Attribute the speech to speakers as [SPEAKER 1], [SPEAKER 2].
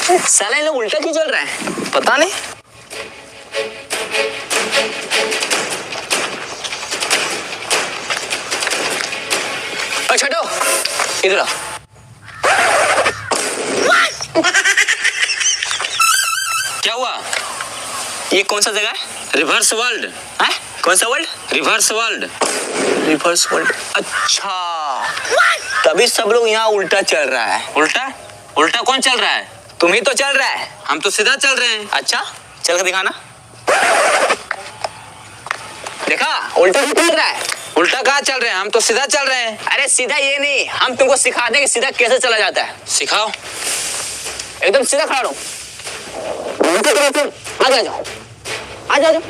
[SPEAKER 1] अरे साला ये लोग उल्टा क्यों चल रहा है पता नहीं। छोटो इधर आ। क्या हुआ? ये कौन सा जगह है?
[SPEAKER 2] Reverse world.
[SPEAKER 1] है? कौन सा world?
[SPEAKER 2] Reverse world.
[SPEAKER 1] Reverse world. अच्छा तभी सब लोग यहाँ उल्टा चल रहा है।
[SPEAKER 2] उल्टा? उल्टा कौन चल रहा है?
[SPEAKER 1] तुम ही तो चल रहा है।
[SPEAKER 2] हम तो सीधा चल रहे हैं।
[SPEAKER 1] अच्छा चल कर दिखाना। देखा उल्टा क्यों चल रहा है?
[SPEAKER 2] उल्टा कहाँ चल रहे हैं? हम तो सीधा चल रहे हैं।
[SPEAKER 1] अरे सीधा ये नहीं, हम तुमको सिखा दें कि सीधा कैसे चला जाता है।
[SPEAKER 2] सिखाओ।
[SPEAKER 1] एकदम सीधा खड़ा रहो। आगे आ जाओ, आ जाओ।